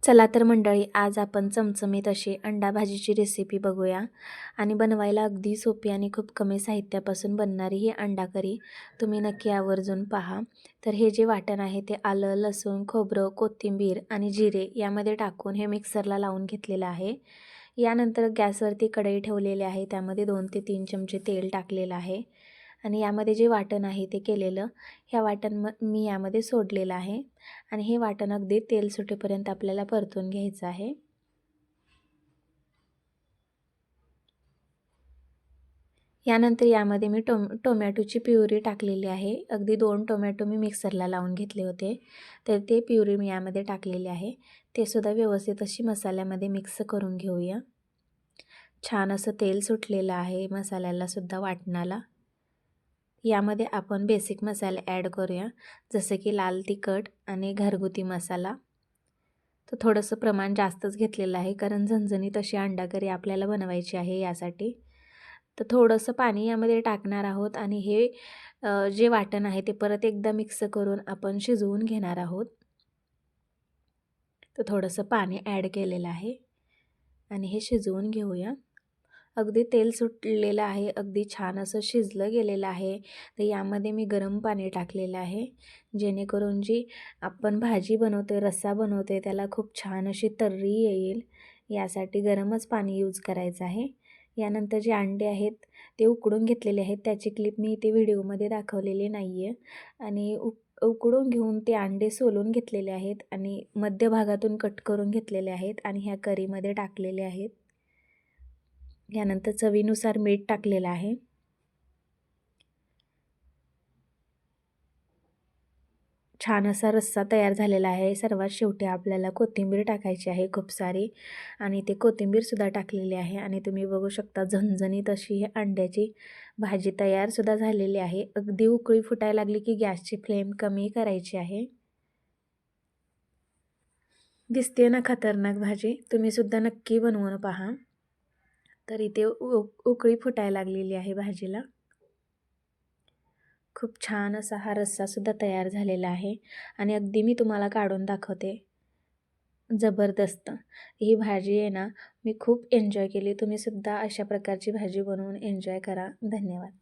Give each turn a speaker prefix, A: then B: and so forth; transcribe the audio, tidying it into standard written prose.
A: चला तर मंडळी, आज आपण चमचमीत अशी अंडा भाजीची रेसिपी बघूया आणि बनवायला अगदी सोपी आणि खूप कमी साहित्यापासून बनणारी ही अंडा करी तुम्ही नक्की आवर्जून पहा. तर हे जे वाटण आहे ते आलं, लसूण, खोबरं, कोथिंबीर आणि जिरे यामध्ये टाकून हे मिक्सरला लावून घेतलेलं आहे. यानंतर गॅसवरती कढई ठेवलेली आहे, त्यामध्ये 2 ते 3 चमचे तेल टाकलेलं आहे आणि यामध्ये जे वाटण आहे ते केलेलं ह्या वाटण मी यामध्ये सोडलेलं आहे आणि हे वाटण अगदी तेल सुटेपर्यंत आपल्याला परतून घ्यायचं आहे. यानंतर यामध्ये मी टोमॅटोची प्युरी टाकलेली आहे. अगदी 2 टोमॅटो मी मिक्सरला लावून घेतले होते, तर ते प्युरी मी यामध्ये टाकलेली आहे. ते सुद्धा व्यवस्थित अशी मसाल्यामध्ये मिक्स करून घेऊया. छान असं तेल सुटलेलं आहे मसाल्याला सुद्धा, वाटणाला. यामध्ये आपण बेसिक मसाले ॲड करूया, जसं की लाल तिखट आणि घरगुती मसाला. तर थोडंसं प्रमाण जास्तच घेतलेलं आहे, कारण झणझणीत अशी अंडा करी आपल्याला बनवायची आहे यासाठी. तर थोडंसं पाणी यामध्ये टाकणार आहोत आणि हे जे वाटण आहे ते परत एकदा मिक्स करून आपण शिजवून घेणार आहोत. तर थोडंसं पाणी ॲड केलेलं आहे आणि हे शिजवून घेऊया. अगदी तेल सुटलेलं आहे, अगदी छान असं शिजलं गेलेलं आहे. तर यामध्ये मी गरम पाणी टाकलेलं आहे, जेणेकरून जी आपण भाजी बनवते, रस्सा बनवते, त्याला खूप छान अशी तर्री येईल. यासाठी गरमच पाणी यूज करायचं आहे. यानंतर जे अंडे आहेत ते उकडून घेतलेले आहेत, त्याची क्लिप मी इथे व्हिडिओमध्ये दाखवलेली नाही आहे. आणि उकडून घेऊन ते अंडे सोलून घेतलेले आहेत आणि मध्यभागातून कट करून घेतलेले आहेत आणि ह्या करीमध्ये टाकलेले आहेत. यानंतर चवीनुसार मीठ टाकलेलं आहे. छान असा रस्सा तयार झालेला आहे. सर्वात शेवटी आपल्याला कोथिंबीर टाकायची आहे खूप सारी, आणि ते कोथिंबीरसुद्धा टाकलेली आहे आणि तुम्ही बघू शकता झणझणीत अशी ही अंड्याची भाजी तयारसुद्धा झालेली आहे. अगदी उकळी फुटायला लागली की गॅसची फ्लेम कमी करायची आहे. दिसते ना खतरनाक भाजी, तुम्हीसुद्धा नक्की बनवून पहा. तर इथे उकळी फुटायला लागलेली आहे भाजीला. खूप छान असा हा रस्सासुद्धा तयार झालेला आहे आणि अगदी मी तुम्हाला काढून दाखवते. जबरदस्त ही भाजी आहे ना, मी खूप एन्जॉय केली. तुम्हीसुद्धा अशा प्रकारची भाजी बनवून एन्जॉय करा. धन्यवाद.